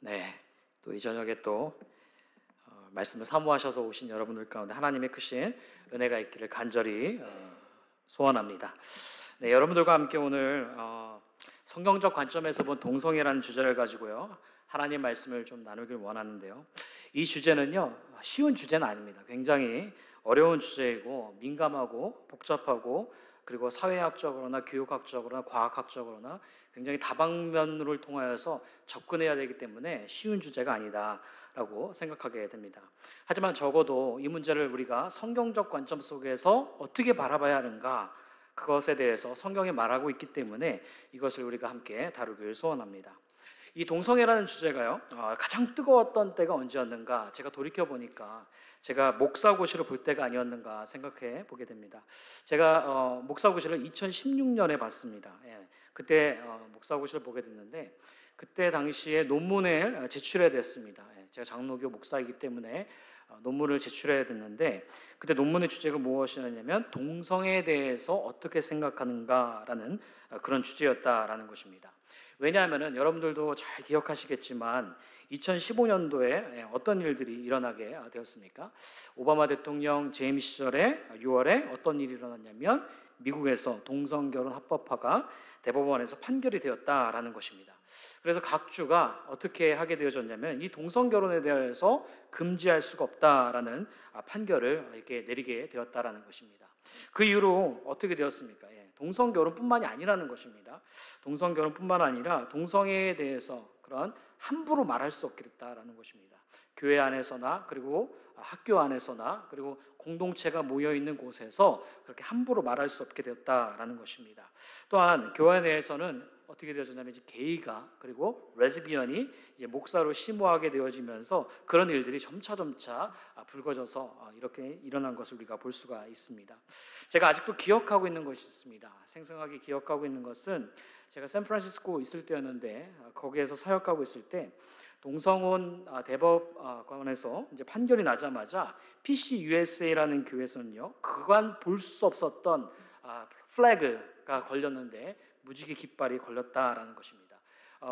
네, 또 이 저녁에 또 말씀을 사모하셔서 오신 여러분들 가운데 하나님의 크신 은혜가 있기를 간절히 소원합니다. 네, 여러분들과 함께 오늘 성경적 관점에서 본 동성애라는 주제를 가지고요, 하나님 말씀을 좀 나누길 원하는데요. 이 주제는요, 쉬운 주제는 아닙니다. 굉장히 어려운 주제이고 민감하고 복잡하고, 그리고 사회학적으로나 교육학적으로나 과학학적으로나 굉장히 다방면을 통하여서 접근해야 되기 때문에 쉬운 주제가 아니다라고 생각하게 됩니다. 하지만 적어도 이 문제를 우리가 성경적 관점 속에서 어떻게 바라봐야 하는가, 그것에 대해서 성경이 말하고 있기 때문에 이것을 우리가 함께 다루길 소원합니다. 이 동성애라는 주제가요, 가장 뜨거웠던 때가 언제였는가, 제가 돌이켜보니까 제가 목사고시를 볼 때가 아니었는가 생각해 보게 됩니다. 제가 목사고시를 2016년에 봤습니다. 그때 목사고시를 보게 됐는데, 그때 당시에 논문을 제출해야 됐습니다. 제가 장로교 목사이기 때문에 논문을 제출해야 됐는데, 그때 논문의 주제가 무엇이었냐면 동성애에 대해서 어떻게 생각하는가라는 그런 주제였다라는 것입니다. 왜냐하면 여러분들도 잘 기억하시겠지만 2015년도에 어떤 일들이 일어나게 되었습니까? 오바마 대통령 재임 시절에 6월에 어떤 일이 일어났냐면 미국에서 동성결혼 합법화가 대법원에서 판결이 되었다라는 것입니다. 그래서 각 주가 어떻게 하게 되어졌냐면 이 동성결혼에 대해서 금지할 수가 없다라는 판결을 이렇게 내리게 되었다라는 것입니다. 그 이후로 어떻게 되었습니까? 동성결혼뿐만이 아니라는 것입니다. 동성결혼뿐만 아니라 동성애에 대해서 그런 함부로 말할 수 없게 됐다라는 것입니다. 교회 안에서나, 그리고 학교 안에서나, 그리고 공동체가 모여 있는 곳에서 그렇게 함부로 말할 수 없게 되었다라는 것입니다. 또한 교회 내에서는 어떻게 되어졌냐면 이제 게이가, 그리고 레즈비언이 이제 목사로 심호하게 되어지면서 그런 일들이 점차 불거져서 이렇게 일어난 것을 우리가 볼 수가 있습니다. 제가 아직도 기억하고 있는 것이 있습니다. 생생하게 기억하고 있는 것은 제가 샌프란시스코 있을 때였는데, 거기에서 사역하고 있을 때 동성혼 대법관에서 이제 판결이 나자마자 PCUSA라는 교회에서는요, 그간 볼 수 없었던 플래그가 걸렸는데 무지개 깃발이 걸렸다라는 것입니다.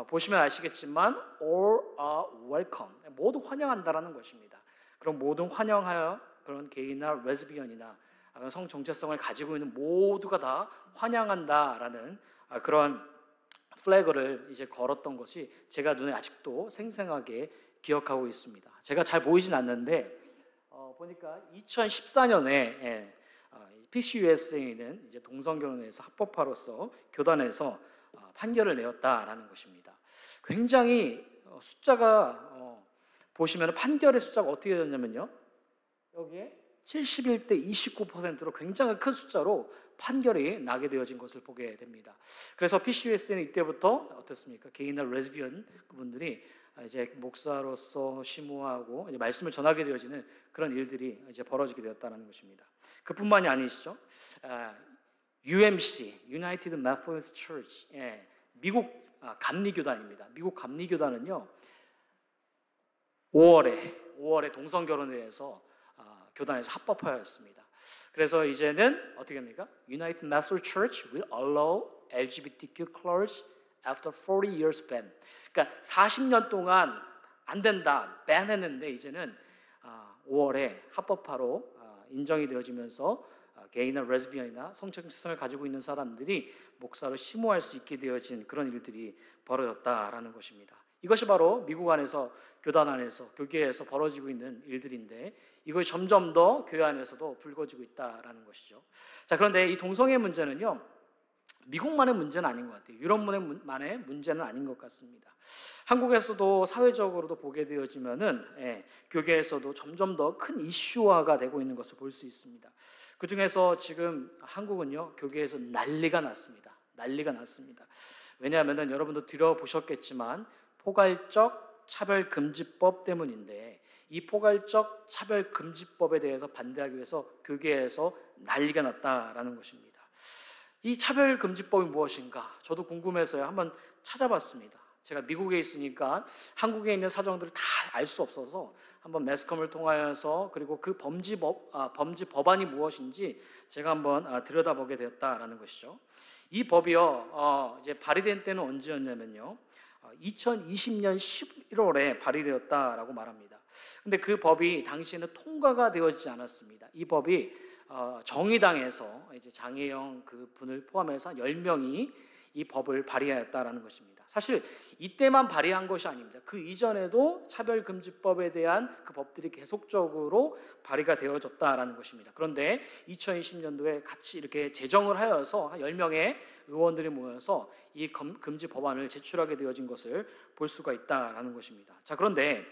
보시면 아시겠지만 all are welcome, 모두 환영한다라는 것입니다. 그럼 모두 환영하여 그런 게이나 레즈비언이나 성 정체성을 가지고 있는 모두가 다 환영한다라는 그런 플래그를 이제 걸었던 것이 제가 눈에 아직도 생생하게 기억하고 있습니다. 제가 잘 보이진 않는데 보니까 2014년에 PCUSA는 이제 동성결혼에서 합법화로서 교단에서 판결을 내었다라는 것입니다. 굉장히 숫자가 보시면 판결의 숫자가 어떻게 되었냐면요, 여기에 71대 29%로 굉장히 큰 숫자로 판결이 나게 되어진 것을 보게 됩니다. 그래서 PCUS는 이때부터 어떻습니까? 게이나 레즈비언 그분들이 이제 목사로서 심호하고 이제 말씀을 전하게 되어지는 그런 일들이 이제 벌어지게 되었다는 것입니다. 그뿐만이 아니시죠? UMC, United Methodist Church, 미국 감리교단입니다. 미국 감리교단은요, 5월에 동성결혼에 대해서 교단에서 합법화였습니다. 그래서 이제는 어떻게 합니까? United Methodist Church will allow LGBTQ clergy after 40 years ban. 그러니까 40년 동안 안 된다, ban했는데 이제는 5월에 합법화로 인정이 되어지면서 게이나 레즈비언이나 성정체성을 가지고 있는 사람들이 목사로 심호할 수 있게 되어진 그런 일들이 벌어졌다라는 것입니다. 이것이 바로 미국 안에서, 교단 안에서, 교계에서 벌어지고 있는 일들인데, 이것이 점점 더 교회 안에서도 불거지고 있다라는 것이죠. 자, 그런데 이 동성애 문제는요, 미국만의 문제는 아닌 것 같아요. 유럽만의 문제는 아닌 것 같습니다. 한국에서도 사회적으로도 보게 되어지면은 교계에서도 점점 더 큰 이슈화가 되고 있는 것을 볼 수 있습니다. 그 중에서 지금 한국은요, 교계에서 난리가 났습니다. 난리가 났습니다. 왜냐하면은 여러분도 들어보셨겠지만 포괄적 차별금지법 때문인데, 이 포괄적 차별금지법에 대해서 반대하기 위해서 교계에서 난리가 났다라는 것입니다. 이 차별금지법이 무엇인가? 저도 궁금해서요, 한번 찾아봤습니다. 제가 미국에 있으니까 한국에 있는 사정들을 다 알 수 없어서 한번 매스컴을 통하여서, 그리고 그 범죄 법안이 무엇인지 제가 한번 들여다보게 되었다라는 것이죠. 이 법이요, 이제 발의된 때는 언제였냐면요, 2020년 11월에 발의되었다라고 말합니다. 근데 그 법이 당시에는 통과가 되어지지 않았습니다. 이 법이 정의당에서 이제 장혜영 그 분을 포함해서 10명이 이 법을 발의하였다라는 것입니다. 사실 이때만 발의한 것이 아닙니다. 그 이전에도 차별금지법에 대한 그 법들이 계속적으로 발의가 되어졌다라는 것입니다. 그런데 2020년도에 같이 이렇게 제정을 하여서 한 10명의 의원들이 모여서 이 금지 법안을 제출하게 되어진 것을 볼 수가 있다라는 것입니다. 자, 그런데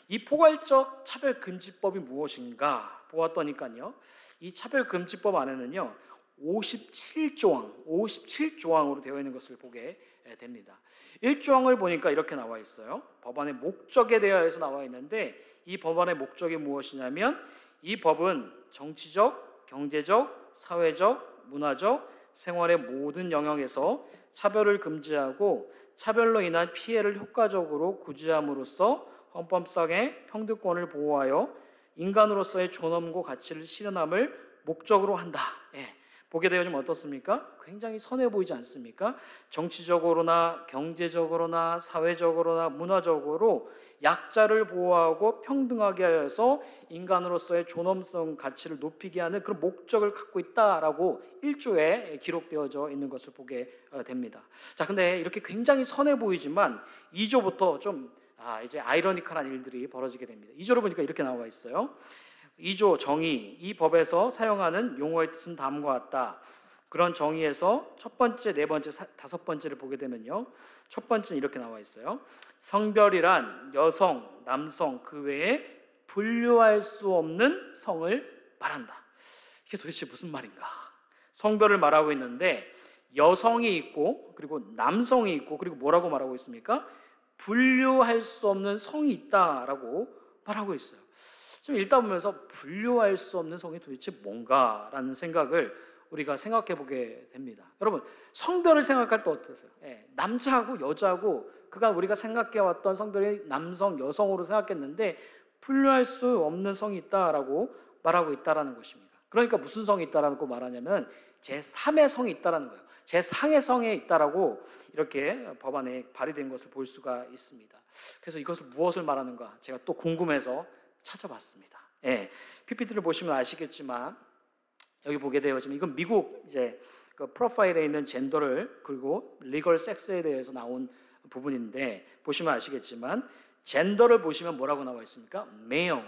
이 포괄적 차별금지법이 무엇인가 보았더니까요, 이 차별금지법 안에는요 57조항으로 되어 있는 것을 보게 됩니다. 1조항을 보니까 이렇게 나와 있어요. 법안의 목적에 대하여서 나와 있는데, 이 법안의 목적이 무엇이냐면 이 법은 정치적, 경제적, 사회적, 문화적, 생활의 모든 영역에서 차별을 금지하고 차별로 인한 피해를 효과적으로 구제함으로써 헌법상의 평등권을 보호하여 인간으로서의 존엄과 가치를 실현함을 목적으로 한다. 보게 되어지면 어떻습니까? 굉장히 선해 보이지 않습니까? 정치적으로나 경제적으로나 사회적으로나 문화적으로 약자를 보호하고 평등하게 하여서 인간으로서의 존엄성 가치를 높이게 하는 그런 목적을 갖고 있다라고 1조에 기록되어져 있는 것을 보게 됩니다. 자, 근데 이렇게 굉장히 선해 보이지만 2조부터 좀 이제 아이러니컬한 일들이 벌어지게 됩니다. 2조를 보니까 이렇게 나와 있어요. 2조 정의, 이 법에서 사용하는 용어의 뜻은 다음과 같다. 그런 정의에서 첫 번째, 네 번째, 다섯 번째를 보게 되면요, 첫 번째는 이렇게 나와 있어요. 성별이란 여성, 남성 그 외에 분류할 수 없는 성을 말한다. 이게 도대체 무슨 말인가? 성별을 말하고 있는데 여성이 있고 그리고 남성이 있고 그리고 뭐라고 말하고 있습니까? 분류할 수 없는 성이 있다라고 말하고 있어요. 좀 읽다 보면서 분류할 수 없는 성이 도대체 뭔가라는 생각을 우리가 생각해 보게 됩니다. 여러분, 성별을 생각할 때 어떠세요? 남자하고 여자하고 그간 우리가 생각해 왔던 성별이 남성, 여성으로 생각했는데 분류할 수 없는 성이 있다라고 말하고 있다라는 것입니다. 그러니까 무슨 성이 있다라고 말하냐면 제3의 성이 있다라는 거예요. 제3의 성에 있다라고 이렇게 법안에 발의된 것을 볼 수가 있습니다. 그래서 이것을 무엇을 말하는가 제가 또 궁금해서 찾아봤습니다. PPT를 보시면 아시겠지만 여기 보게 되어지면 이건 미국 이제 그 프로파일에 있는 젠더를 그리고 리걸 섹스에 대해서 나온 부분인데 보시면 아시겠지만 젠더를 보시면 뭐라고 나와 있습니까? male,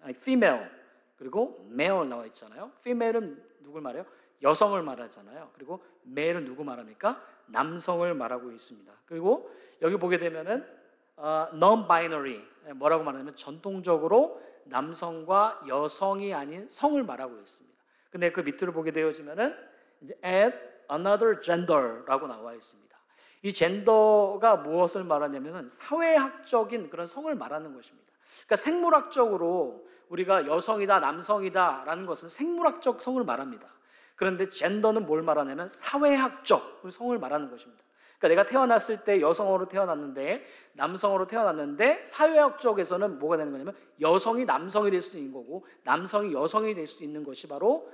female 그리고 male 나와 있잖아요. female은 누굴 말해요? 여성을 말하잖아요. 그리고 male은 누구 말합니까? 남성을 말하고 있습니다. 그리고 여기 보게 되면은 non-binary 뭐라고 말하냐면 전통적으로 남성과 여성이 아닌 성을 말하고 있습니다. 근데 그 밑으로 보게 되어지면은 이제 add another gender라고 나와 있습니다. 이 젠더가 무엇을 말하냐면은 사회학적인 그런 성을 말하는 것입니다. 그러니까 생물학적으로 우리가 여성이다, 남성이다라는 것은 생물학적 성을 말합니다. 그런데 젠더는 뭘 말하냐면 사회학적 성을 말하는 것입니다. 그러니까 내가 태어났을 때 여성으로 태어났는데 남성으로 태어났는데 사회학적에서는 뭐가 되는 거냐면 여성이 남성이 될 수 있는 거고 남성이 여성이 될 수 있는 것이 바로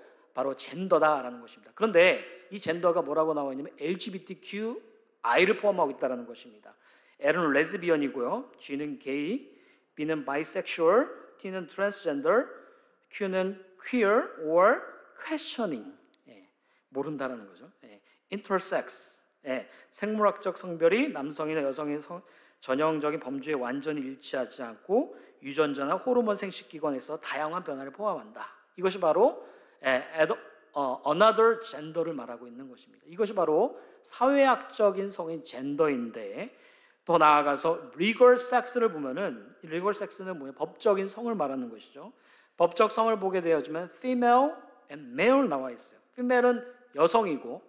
젠더다라는 것입니다. 그런데 이 젠더가 뭐라고 나와 있냐면 LGBTQI를 포함하고 있다는 것입니다. L은 레즈비언이고요, G는 게이, B는 바이섹슈얼, T는 트랜스젠더, Q는 queer or questioning, 모른다라는 거죠. intersex, 생물학적 성별이 남성이나 여성의 전형적인 범주에 완전히 일치하지 않고 유전자나 호르몬 생식기관에서 다양한 변화를 포함한다. 이것이 바로 another gender를 말하고 있는 것입니다. 이것이 바로 사회학적인 성인 젠더인데, 더 나아가서 legal sex를 보면은 legal sex는 뭐예요? 법적인 성을 말하는 것이죠. 법적 성을 보게 되어지면 female and male 나와 있어요. female은 여성이고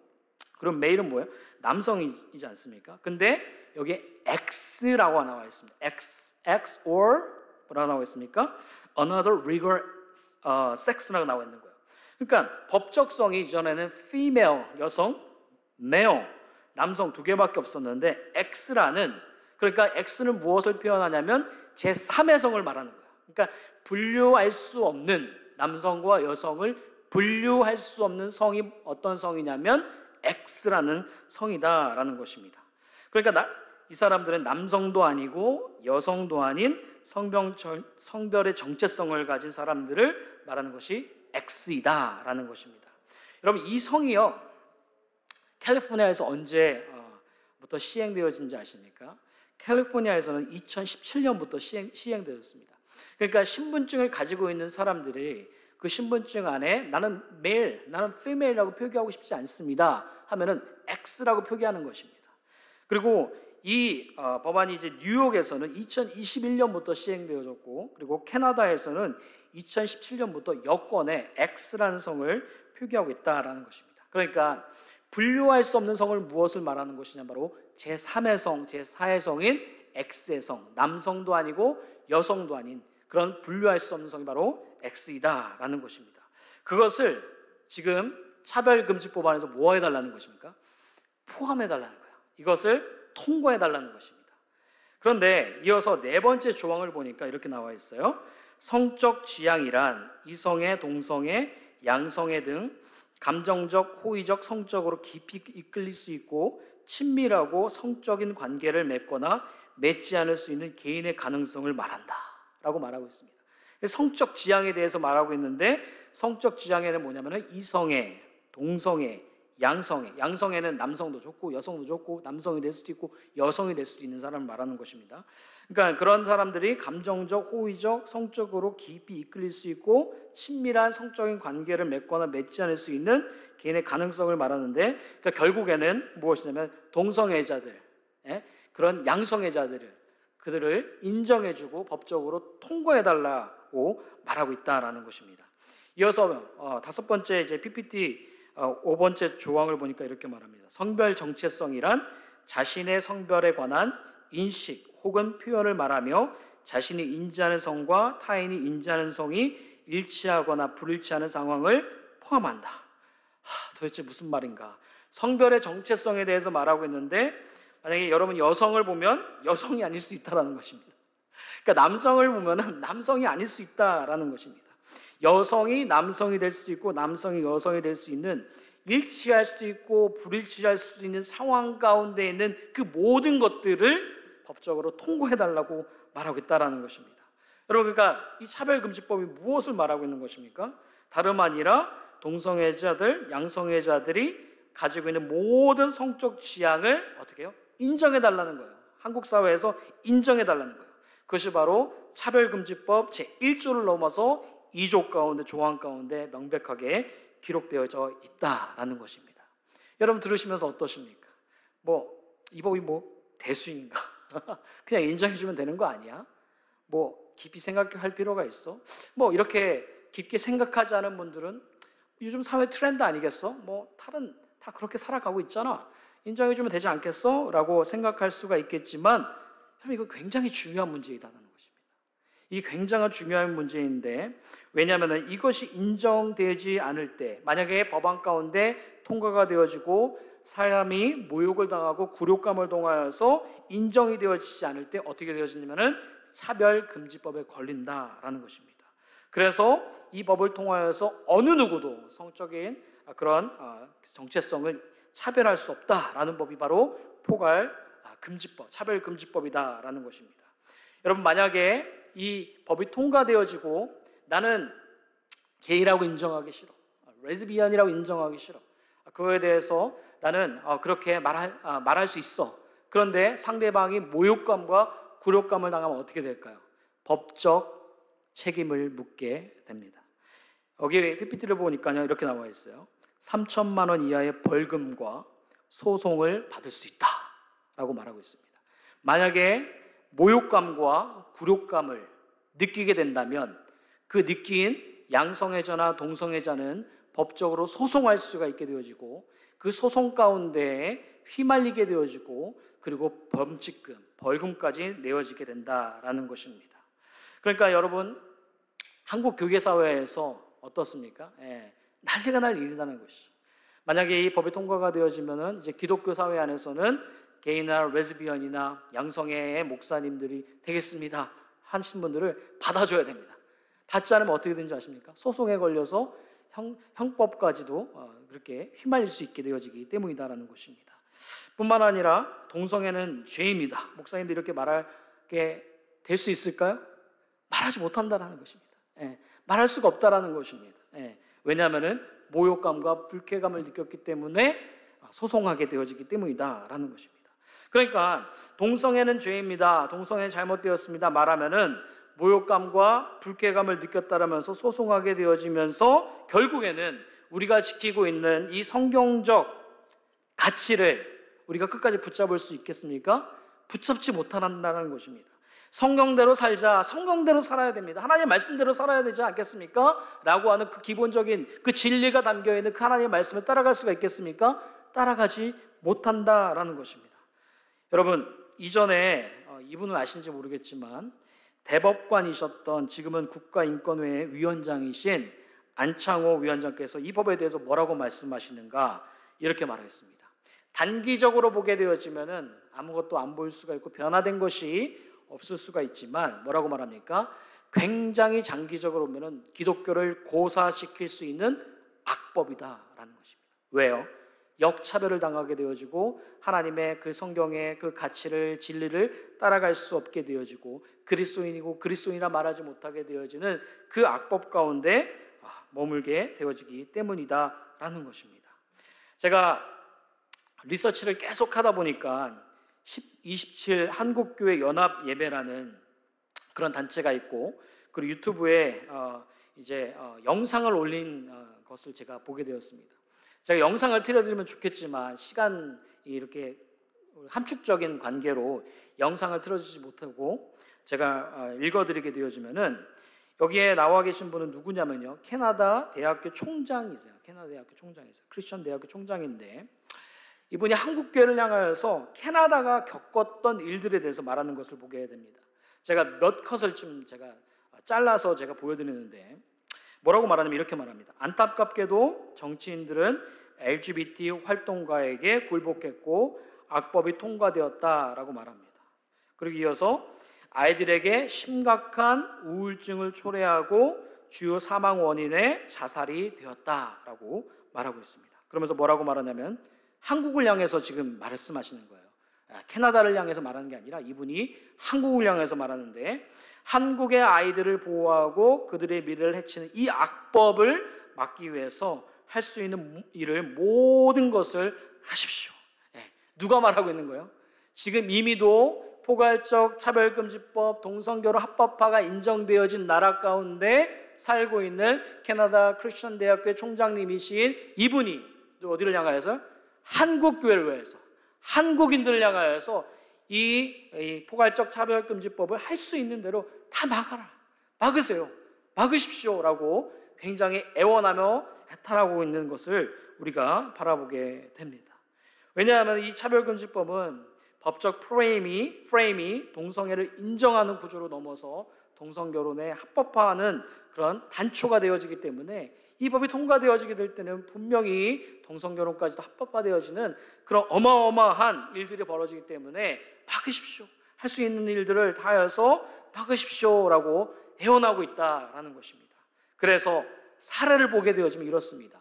그럼 male은 뭐예요? 남성이지 않습니까? 근데 여기에 X라고 나와 있습니다. X or 뭐라고 나와 있습니까? Another legal sex라고 나와 있는 거예요. 그러니까 법적성이 이전에는 female 여성, male 남성 두 개밖에 없었는데 X라는, 그러니까 X는 무엇을 표현하냐면 제3의 성을 말하는 거예요. 그러니까 분류할 수 없는 남성과 여성을 분류할 수 없는 성이 어떤 성이냐면 X라는 성이다라는 것입니다. 그러니까 이 사람들은 남성도 아니고 여성도 아닌 성별의 정체성을 가진 사람들을 말하는 것이 X이다라는 것입니다. 여러분, 이 성이요, 캘리포니아에서 언제부터 시행되어진지 아십니까? 캘리포니아에서는 2017년부터 시행되었습니다. 그러니까 신분증을 가지고 있는 사람들이 그 신분증 안에 나는 메일, 나는 피메일이라고 표기하고 싶지 않습니다 하면은 X라고 표기하는 것입니다. 그리고 이 법안이 이제 뉴욕에서는 2021년부터 시행되어졌고, 그리고 캐나다에서는 2017년부터 여권에 X라는 성을 표기하고 있다라는 것입니다. 그러니까 분류할 수 없는 성을 무엇을 말하는 것이냐, 바로 제3의 성, 제4의 성인 X의 성, 남성도 아니고 여성도 아닌 그런 분류할 수 없는 성이 바로 X이다라는 것입니다. 그것을 지금 차별금지법 안에서 뭐 해달라는 것입니까? 포함해달라는 거예요. 이것을 통과해달라는 것입니다. 그런데 이어서 네 번째 조항을 보니까 이렇게 나와 있어요. 성적 지향이란 이성애, 동성애, 양성애 등 감정적, 호의적, 성적으로 깊이 이끌릴 수 있고 친밀하고 성적인 관계를 맺거나 맺지 않을 수 있는 개인의 가능성을 말한다 라고 말하고 있습니다. 성적 지향에 대해서 말하고 있는데, 성적 지향에는 뭐냐면 이성애, 동성애, 양성애. 양성애는 남성도 좋고 여성도 좋고 남성이 될 수도 있고 여성이 될 수도 있는 사람을 말하는 것입니다. 그러니까 그런 사람들이 감정적, 호의적, 성적으로 깊이 이끌릴 수 있고 친밀한 성적인 관계를 맺거나 맺지 않을 수 있는 개인의 가능성을 말하는데, 그러니까 결국에는 무엇이냐면 동성애자들, 그런 그들을 인정해주고 법적으로 통과해달라고 말하고 있다라는 것입니다. 이어서 다섯 번째 이제 PPT 5번째 조항을 보니까 이렇게 말합니다. 성별 정체성이란 자신의 성별에 관한 인식 혹은 표현을 말하며 자신이 인지하는 성과 타인이 인지하는 성이 일치하거나 불일치하는 상황을 포함한다. 도대체 무슨 말인가? 성별의 정체성에 대해서 말하고 있는데, 만약에 여러분 여성을 보면 여성이 아닐 수 있다는 것입니다. 그러니까 남성을 보면 남성이 아닐 수 있다는 것입니다. 여성이 남성이 될 수도 있고 남성이 여성이 될 수 있는, 일치할 수도 있고 불일치할 수도 있는 상황 가운데 있는 그 모든 것들을 법적으로 통과해달라고 말하고 있다는 것입니다. 여러분, 그러니까 이 차별금지법이 무엇을 말하고 있는 것입니까? 다름 아니라 동성애자들, 양성애자들이 가지고 있는 모든 성적 취향을 어떻게 해요? 인정해달라는 거예요. 한국 사회에서 인정해달라는 거예요. 그것이 바로 차별금지법 제1조를 넘어서 2조 가운데, 조항 가운데 명백하게 기록되어져 있다라는 것입니다. 여러분 들으시면서 어떠십니까? 이 법이 대수인가? 그냥 인정해주면 되는 거 아니야? 깊이 생각할 필요가 있어? 이렇게 깊게 생각하지 않은 분들은 요즘 사회 트렌드 아니겠어? 다른 다 그렇게 살아가고 있잖아. 인정해주면 되지 않겠어? 라고 생각할 수가 있겠지만, 이거 굉장히 중요한 문제이다는 것입니다. 이 굉장히 중요한 문제인데, 왜냐하면 이것이 인정되지 않을 때, 만약에 법안 가운데 통과가 되어지고 사람이 모욕을 당하고 굴욕감을 통하여서 인정이 되어지지 않을 때 어떻게 되어지냐면 차별금지법에 걸린다라는 것입니다. 그래서 이 법을 통하여서 어느 누구도 성적인 그런 정체성을 차별할 수 없다라는 법이 바로 포괄금지법, 차별금지법이다라는 것입니다. 여러분, 만약에 이 법이 통과되어지고 나는 게이라고 인정하기 싫어, 레즈비언이라고 인정하기 싫어, 그거에 대해서 나는 그렇게 말할 수 있어. 그런데 상대방이 모욕감과 굴욕감을 당하면 어떻게 될까요? 법적 책임을 묻게 됩니다. 여기 PPT를 보니까요, 이렇게 나와 있어요. 3천만 원 이하의 벌금과 소송을 받을 수 있다라고 말하고 있습니다. 만약에 모욕감과 굴욕감을 느끼게 된다면 그 느낀 양성애자나 동성애자는 법적으로 소송할 수가 있게 되어지고, 그 소송 가운데 휘말리게 되어지고, 그리고 범칙금, 벌금까지 내어지게 된다라는 것입니다. 그러니까 여러분, 한국 교계사회에서 어떻습니까? 난리가 날 일이라는 것이죠. 만약에 이 법이 통과가 되어지면은 이제 기독교 사회 안에서는 게이나 레즈비언이나 양성애의 목사님들이 되겠습니다 하신 분들을 받아줘야 됩니다. 받지 않으면 어떻게 되는지 아십니까? 소송에 걸려서 형법까지도 그렇게 휘말릴 수 있게 되어지기 때문이다라는 것입니다. 뿐만 아니라 동성애는 죄입니다. 목사님도 이렇게 말하게 될 수 있을까요? 말하지 못한다라는 것입니다. 말할 수가 없다라는 것입니다. 왜냐하면 모욕감과 불쾌감을 느꼈기 때문에 소송하게 되어지기 때문이다라는 것입니다. 그러니까 동성애는 죄입니다. 동성애 잘못되었습니다. 말하면은 모욕감과 불쾌감을 느꼈다라면서 소송하게 되어지면서 결국에는 우리가 지키고 있는 이 성경적 가치를 우리가 끝까지 붙잡을 수 있겠습니까? 붙잡지 못한다는 것입니다. 성경대로 살자, 성경대로 살아야 됩니다. 하나님의 말씀대로 살아야 되지 않겠습니까? 라고 하는 그 기본적인 그 진리가 담겨있는 그 하나님의 말씀을 따라갈 수가 있겠습니까? 따라가지 못한다라는 것입니다. 여러분, 이전에 이분은 아신지 모르겠지만 대법관이셨던 지금은 국가인권회 위원장이신 안창호 위원장께서 이 법에 대해서 뭐라고 말씀하시는가 이렇게 말했습니다. 단기적으로 보게 되어지면은 아무것도 안 보일 수가 있고 변화된 것이 없을 수가 있지만 뭐라고 말합니까? 굉장히 장기적으로 보면은 기독교를 고사시킬 수 있는 악법이다라는 것입니다. 왜요? 역차별을 당하게 되어지고 하나님의 그 성경의 그 가치를 진리를 따라갈 수 없게 되어지고 그리스도인이고 그리스도인이라 말하지 못하게 되어지는 그 악법 가운데 머물게 되어지기 때문이다라는 것입니다. 제가 리서치를 계속 하다 보니까 27 한국교회 연합예배라는 그런 단체가 있고 그리고 유튜브에 영상을 올린 것을 제가 보게 되었습니다. 제가 영상을 틀어드리면 좋겠지만 시간이 이렇게 함축적인 관계로 영상을 틀어주지 못하고 제가 읽어드리게 되어지면은 여기에 나와 계신 분은 누구냐면요, 캐나다 대학교 총장이세요. 캐나다 대학교 총장이세요. 크리스천 대학교 총장인데 이분이 한국교회를 향하여서 캐나다가 겪었던 일들에 대해서 말하는 것을 보게 됩니다. 제가 몇 컷을 좀 제가 잘라서 제가 보여드리는데 뭐라고 말하냐면 이렇게 말합니다. 안타깝게도 정치인들은 LGBT 활동가에게 굴복했고 악법이 통과되었다라고 말합니다. 그리고 이어서 아이들에게 심각한 우울증을 초래하고 주요 사망 원인의 자살이 되었다라고 말하고 있습니다. 그러면서 뭐라고 말하냐면 한국을 향해서 지금 말씀하시는 거예요. 캐나다를 향해서 말하는 게 아니라 이분이 한국을 향해서 말하는데 한국의 아이들을 보호하고 그들의 미래를 해치는 이 악법을 막기 위해서 할 수 있는 일을 모든 것을 하십시오. 누가 말하고 있는 거예요? 지금 이미도 포괄적 차별금지법, 동성결혼 합법화가 인정되어진 나라 가운데 살고 있는 캐나다 크리스천 대학교의 총장님이신 이분이 어디를 향하여서? 한국교회를 위해서, 한국인들을 향하여서 이 포괄적 차별금지법을 할 수 있는 대로 다 막아라, 막으세요, 막으십시오라고 굉장히 애원하며 해탈하고 있는 것을 우리가 바라보게 됩니다. 왜냐하면 이 차별금지법은 법적 프레임이 동성애를 인정하는 구조로 넘어서 동성결혼에 합법화하는 그런 단초가 되어지기 때문에 이 법이 통과되어지게 될 때는 분명히 동성결혼까지도 합법화되어지는 그런 어마어마한 일들이 벌어지기 때문에 막으십시오. 할 수 있는 일들을 다하여서 막으십시오라고 애원하고 있다라는 것입니다. 그래서 사례를 보게 되어지면 이렇습니다.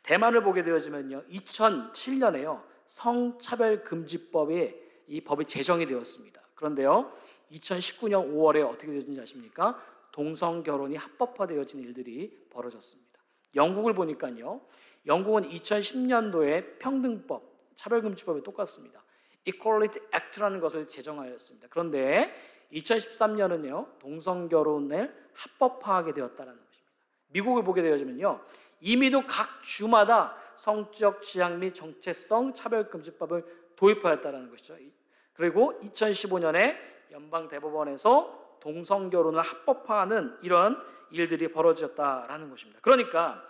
대만을 보게 되어지면요, 2007년에요 성차별금지법이 이 법이 제정이 되었습니다. 그런데요 2019년 5월에 어떻게 되었는지 아십니까? 동성결혼이 합법화되어진 일들이 벌어졌습니다. 영국을 보니까요, 영국은 2010년도에 평등법, 차별금지법이 똑같습니다. Equality Act라는 것을 제정하였습니다. 그런데 2013년은요 동성결혼을 합법화하게 되었다는 것입니다. 미국을 보게 되어지면요 이미도 각 주마다 성적 취향 및 정체성 차별금지법을 도입하였다는 것이죠. 그리고 2015년에 연방대법원에서 동성결혼을 합법화하는 이런 일들이 벌어졌다라는 것입니다. 그러니까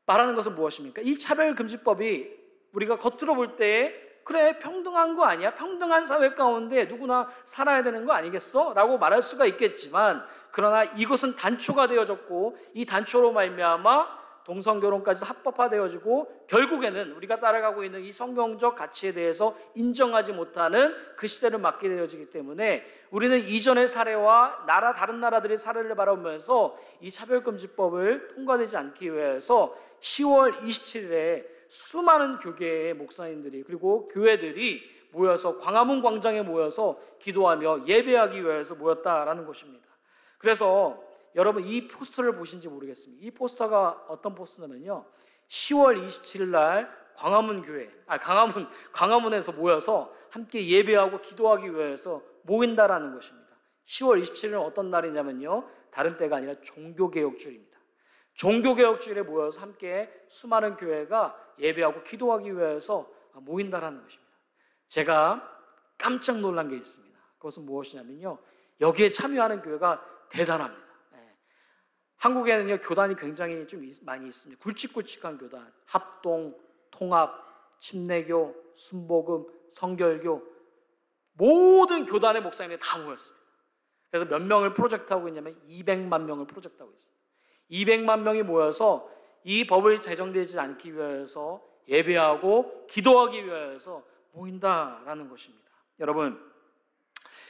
말하는 것은 무엇입니까? 이 차별금지법이 우리가 겉으로 볼 때에 그래 평등한 거 아니야? 평등한 사회 가운데 누구나 살아야 되는 거 아니겠어? 라고 말할 수가 있겠지만 그러나 이것은 단초가 되어졌고 이 단초로 말미암아 동성결혼까지도 합법화되어지고 결국에는 우리가 따라가고 있는 이 성경적 가치에 대해서 인정하지 못하는 그 시대를 맞게 되어지기 때문에 우리는 이전의 사례와 다른 나라들의 사례를 바라보면서 이 차별금지법을 통과되지 않기 위해서 10월 27일에 수많은 교계의 목사님들이 그리고 교회들이 모여서 광화문 광장에 모여서 기도하며 예배하기 위해서 모였다라는 것입니다. 그래서 여러분 이 포스터를 보신지 모르겠습니다. 이 포스터가 어떤 포스터냐면요, 10월 27일 날 광화문에서 모여서 함께 예배하고 기도하기 위해서 모인다라는 것입니다. 10월 27일은 어떤 날이냐면요, 다른 때가 아니라 종교개혁주일입니다. 종교개혁주일에 모여서 함께 수많은 교회가 예배하고 기도하기 위해서 모인다라는 것입니다. 제가 깜짝 놀란 게 있습니다. 그것은 무엇이냐면요, 여기에 참여하는 교회가 대단합니다. 한국에는요, 교단이 굉장히 좀 많이 있습니다. 굵직굵직한 교단, 합동, 통합, 침례교, 순복음, 성결교, 모든 교단의 목사님들이 다 모였습니다. 그래서 몇 명을 프로젝트하고 있냐면 200만 명을 프로젝트하고 있습니다. 200만 명이 모여서 이 법을 제정되지 않기 위해서 예배하고 기도하기 위해서 모인다라는 것입니다. 여러분,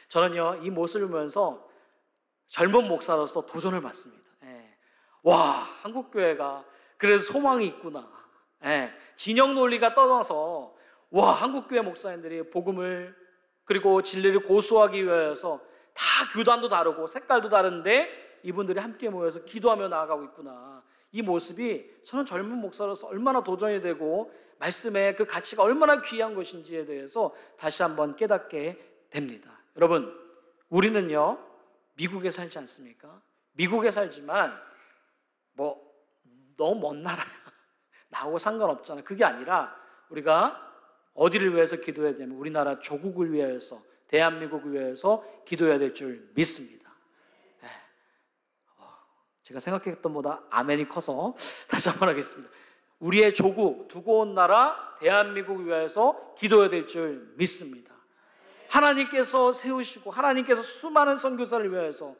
저는요, 이 모습을 보면서 젊은 목사로서 도전을 받습니다. 와, 한국교회가 그래서 소망이 있구나. 진영 논리가 떠나서 와, 한국교회 목사님들이 복음을 그리고 진리를 고수하기 위해서 다 교단도 다르고 색깔도 다른데 이분들이 함께 모여서 기도하며 나아가고 있구나. 이 모습이 저는 젊은 목사로서 얼마나 도전이 되고 말씀의 그 가치가 얼마나 귀한 것인지에 대해서 다시 한번 깨닫게 됩니다. 여러분, 우리는요, 미국에 살지 않습니까? 미국에 살지만 너무 먼 나라야. 나하고 상관없잖아. 그게 아니라 우리가 어디를 위해서 기도해야 되냐면 우리나라 조국을 위해서, 대한민국을 위해서 기도해야 될 줄 믿습니다. 제가 생각했던 보다 아멘이 커서 다시 한번 하겠습니다. 우리의 조국, 두고 온 나라 대한민국을 위해서 기도해야 될 줄 믿습니다. 하나님께서 세우시고 하나님께서 수많은 선교사를 위해서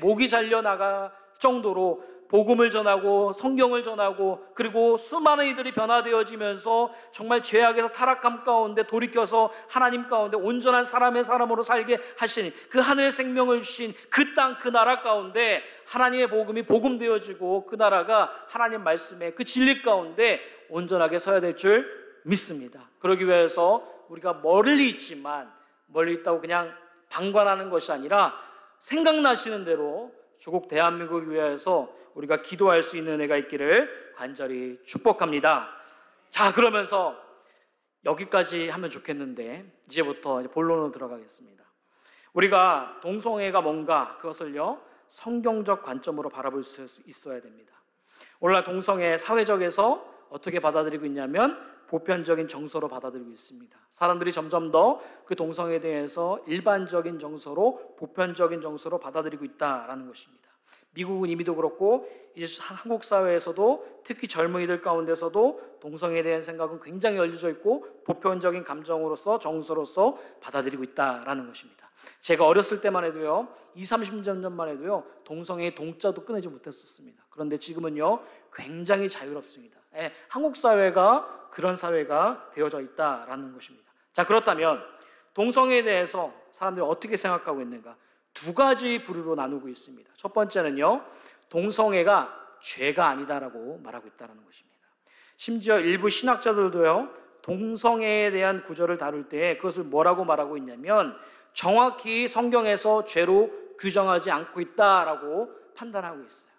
목이 잘려나갈 정도로 복음을 전하고 성경을 전하고 그리고 수많은 이들이 변화되어지면서 정말 죄악에서 타락함 가운데 돌이켜서 하나님 가운데 온전한 사람의 사람으로 살게 하시니 그 하늘 생명을 주신 그 땅, 그 나라 가운데 하나님의 복음이 복음되어지고 그 나라가 하나님 말씀의 그 진리 가운데 온전하게 서야 될 줄 믿습니다. 그러기 위해서 우리가 멀리 있지만 멀리 있다고 그냥 방관하는 것이 아니라 생각나시는 대로 조국 대한민국을 위해서 우리가 기도할 수 있는 은혜가 있기를 간절히 축복합니다. 자, 그러면서 여기까지 하면 좋겠는데 이제부터 본론으로 들어가겠습니다. 우리가 동성애가 뭔가 그것을요, 성경적 관점으로 바라볼 수 있어야 됩니다. 오늘날 동성애 사회적에서 어떻게 받아들이고 있냐면 보편적인 정서로 받아들이고 있습니다. 사람들이 점점 더 그 동성애에 대해서 일반적인 정서로, 보편적인 정서로 받아들이고 있다라는 것입니다. 미국은 이미도 그렇고 이제 한국 사회에서도 특히 젊은이들 가운데서도 동성애에 대한 생각은 굉장히 열려져 있고 보편적인 감정으로서 정서로서 받아들이고 있다라는 것입니다. 제가 어렸을 때만 해도요, 20-30년 전만 해도요, 동성애의 동자도 끊이지 못했었습니다. 그런데 지금은요, 굉장히 자유롭습니다. 한국 사회가 그런 사회가 되어져 있다라는 것입니다. 자, 그렇다면 동성애에 대해서 사람들이 어떻게 생각하고 있는가? 두 가지 부류로 나누고 있습니다. 첫 번째는요, 동성애가 죄가 아니다라고 말하고 있다는 것입니다. 심지어 일부 신학자들도요, 동성애에 대한 구절을 다룰 때 그것을 뭐라고 말하고 있냐면 정확히 성경에서 죄로 규정하지 않고 있다라고 판단하고 있어요.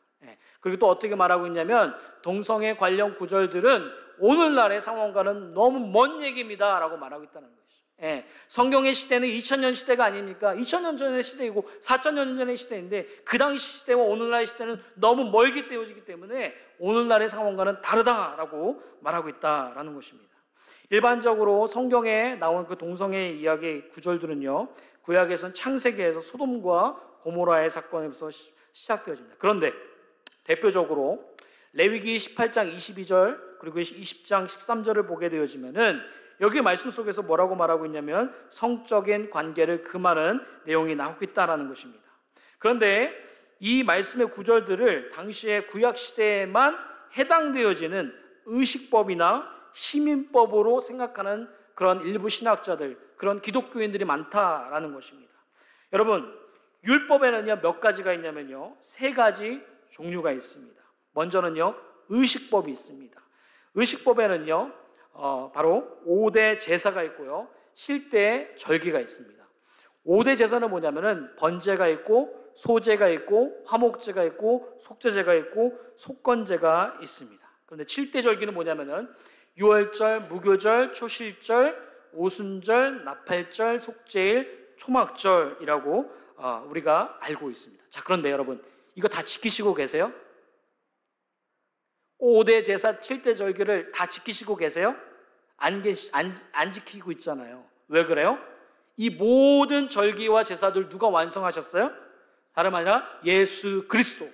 그리고 또 어떻게 말하고 있냐면 동성애 관련 구절들은 오늘날의 상황과는 너무 먼 얘기입니다 라고 말하고 있다는 것이죠. 성경의 시대는 2000년 시대가 아닙니까? 2000년 전의 시대이고 4000년 전의 시대인데 그 당시 시대와 오늘날의 시대는 너무 멀게 되어지기 때문에 오늘날의 상황과는 다르다라고 말하고 있다라는 것입니다. 일반적으로 성경에 나온 그 동성애 이야기 구절들은요, 구약에서는 창세기에서 소돔과 고모라의 사건에서 시작되어집니다. 그런데 대표적으로 레위기 18장 22절 그리고 20장 13절을 보게 되어지면은 여기 말씀 속에서 뭐라고 말하고 있냐면 성적인 관계를 금하는 내용이 나오고 있다는 것입니다. 그런데 이 말씀의 구절들을 당시의 구약 시대에만 해당되어지는 의식법이나 시민법으로 생각하는 그런 일부 신학자들, 그런 기독교인들이 많다라는 것입니다. 여러분, 율법에는요, 몇 가지가 있냐면요, 세 가지 종류가 있습니다. 먼저는요, 의식법이 있습니다. 의식법에는요, 바로 5대 제사가 있고요, 7대 절기가 있습니다. 5대 제사는 뭐냐면은 번제가 있고 소제가 있고 화목제가 있고 속죄제가 있고 속건제가 있습니다. 그런데 7대 절기는 뭐냐면은 유월절, 무교절, 초실절, 오순절, 나팔절, 속죄일, 초막절이라고 우리가 알고 있습니다. 자, 그런데 여러분, 이거 다 지키시고 계세요? 5대 제사, 7대 절기를 다 지키시고 계세요? 안 지키고 있잖아요. 왜 그래요? 이 모든 절기와 제사들 누가 완성하셨어요? 다름 아니라 예수 그리스도.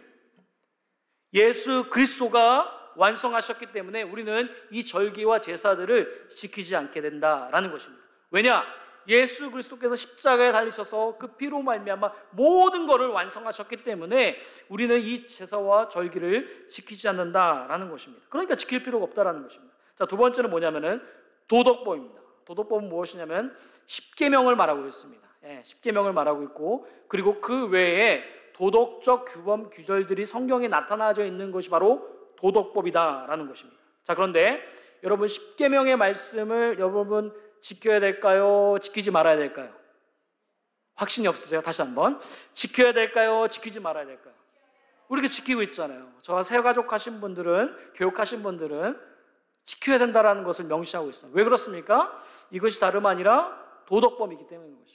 예수 그리스도가 완성하셨기 때문에 우리는 이 절기와 제사들을 지키지 않게 된다라는 것입니다. 왜냐? 예수 그리스도께서 십자가에 달리셔서 그 피로 말미암아 모든 것을 완성하셨기 때문에 우리는 이 제사와 절기를 지키지 않는다라는 것입니다. 그러니까 지킬 필요가 없다라는 것입니다. 자, 두 번째는 뭐냐면은 도덕법입니다. 도덕법은 무엇이냐면 십계명을 말하고 있습니다. 십계명을 말하고 있고, 그리고 그 외에 도덕적 규범 규절들이 성경에 나타나져 있는 것이 바로 도덕법이다라는 것입니다. 자, 그런데 여러분, 십계명의 말씀을 여러분 지켜야 될까요? 지키지 말아야 될까요? 확신이 없으세요? 다시 한번, 지켜야 될까요? 지키지 말아야 될까요? 우리 이렇게 지키고 있잖아요. 저와 새가족 하신 분들은, 교육하신 분들은 지켜야 된다는 것을 명시하고 있어요. 왜 그렇습니까? 이것이 다름 아니라 도덕법이기 때문인 것이죠.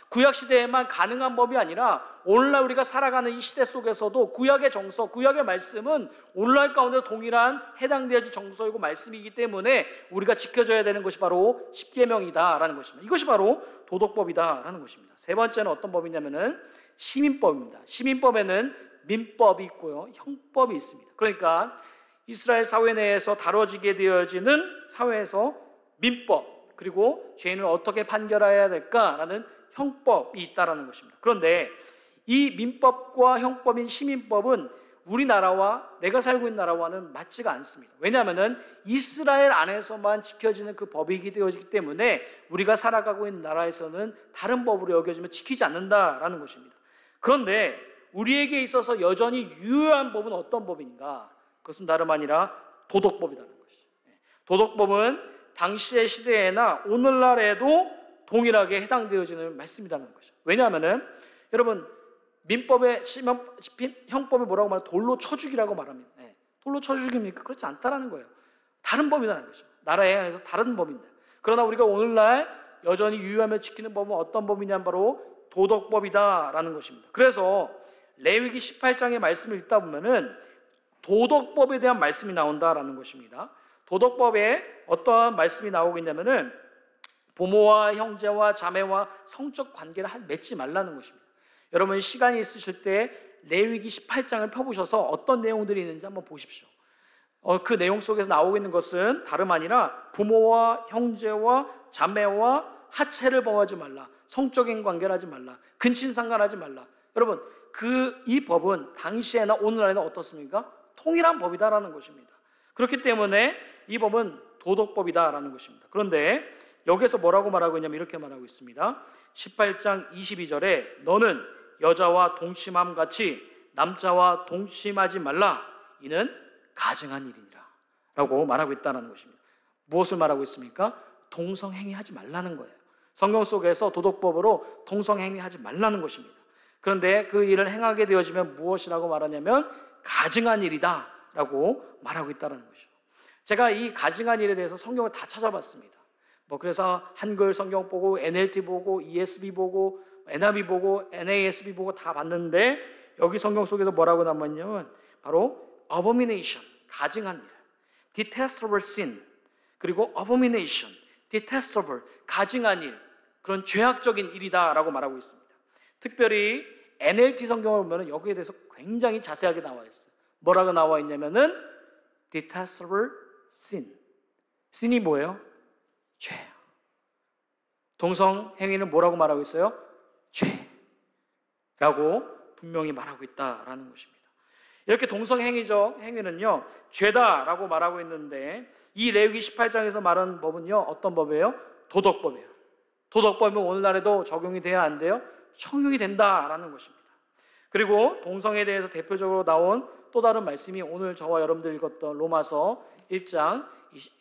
구약 시대에만 가능한 법이 아니라 오늘날 우리가 살아가는 이 시대 속에서도 구약의 정서, 구약의 말씀은 오늘날 가운데 동일한 해당되어질 정서이고 말씀이기 때문에 우리가 지켜줘야 되는 것이 바로 십계명이다라는 것입니다. 이것이 바로 도덕법이다라는 것입니다. 세 번째는 어떤 법이냐면은 시민법입니다. 시민법에는 민법이 있고요, 형법이 있습니다. 그러니까 이스라엘 사회 내에서 다뤄지게 되어지는 사회에서 민법, 그리고 죄인을 어떻게 판결해야 될까라는 형법이 있다라는 것입니다. 그런데 이 민법과 형법인 시민법은 우리나라와 내가 살고 있는 나라와는 맞지가 않습니다. 왜냐하면 이스라엘 안에서만 지켜지는 그 법이기 되어지기 때문에 우리가 살아가고 있는 나라에서는 다른 법으로 여겨지면 지키지 않는다라는 것입니다. 그런데 우리에게 있어서 여전히 유효한 법은 어떤 법인가? 그것은 다름 아니라 도덕법이라는 것이죠. 도덕법은 당시의 시대에나 오늘날에도 동일하게 해당되어지는 말씀이라는 것이죠. 왜냐하면 여러분, 민법의 형법이 뭐라고 말해요? 돌로 쳐 죽이라고 말합니다. 돌로 쳐 죽입니까? 그렇지 않다라는 거예요. 다른 법이라는 거죠. 나라에 한해서 다른 법인데, 그러나 우리가 오늘날 여전히 유효하며 지키는 법은 어떤 법이냐면 바로 도덕법이다라는 것입니다. 그래서 레위기 18장의 말씀을 읽다 보면은 도덕법에 대한 말씀이 나온다라는 것입니다. 도덕법에 어떠한 말씀이 나오고 있냐면은 부모와 형제와 자매와 성적 관계를 맺지 말라는 것입니다. 여러분, 시간이 있으실 때 레위기 18장을 펴보셔서 어떤 내용들이 있는지 한번 보십시오. 그 내용 속에서 나오고 있는 것은 다름 아니라 부모와 형제와 자매와 하체를 범하지 말라, 성적인 관계를 하지 말라, 근친상간하지 말라. 여러분, 이 법은 당시에나 오늘날에는 어떻습니까? 통일한 법이다라는 것입니다. 그렇기 때문에 이 법은 도덕법이다라는 것입니다. 그런데 여기서 뭐라고 말하고 있냐면 이렇게 말하고 있습니다. 18장 22절에 너는 여자와 동침함 같이 남자와 동침하지 말라, 이는 가증한 일이니라 라고 말하고 있다는 것입니다. 무엇을 말하고 있습니까? 동성행위 하지 말라는 거예요. 성경 속에서 도덕법으로 동성행위 하지 말라는 것입니다. 그런데 그 일을 행하게 되어지면 무엇이라고 말하냐면 가증한 일이다 라고 말하고 있다는 것이죠. 제가 이 가증한 일에 대해서 성경을 다 찾아봤습니다. 그래서 한글 성경 보고 NLT 보고 ESV 보고 NIV 보고 NASB 보고 다 봤는데 여기 성경 속에서 뭐라고 남았냐면 바로 abomination, 가증한 일, detestable sin, 그리고 abomination, detestable, 가증한 일, 그런 죄악적인 일이다라고 말하고 있습니다. 특별히 NLT 성경을 보면 여기에 대해서 굉장히 자세하게 나와 있어요. 뭐라고 나와 있냐면은 detestable sin. sin이 뭐예요? 죄. 동성 행위는 뭐라고 말하고 있어요? 죄라고 분명히 말하고 있다라는 것입니다. 이렇게 동성 행위적 행위는요, 죄다라고 말하고 있는데 이 레위기 18장에서 말하는 법은요, 어떤 법이에요? 도덕법이에요. 도덕법은 오늘날에도 적용이 돼야 안 돼요? 적용이 된다라는 것입니다. 그리고 동성에 대해서 대표적으로 나온 또 다른 말씀이 오늘 저와 여러분들 읽었던 로마서 1장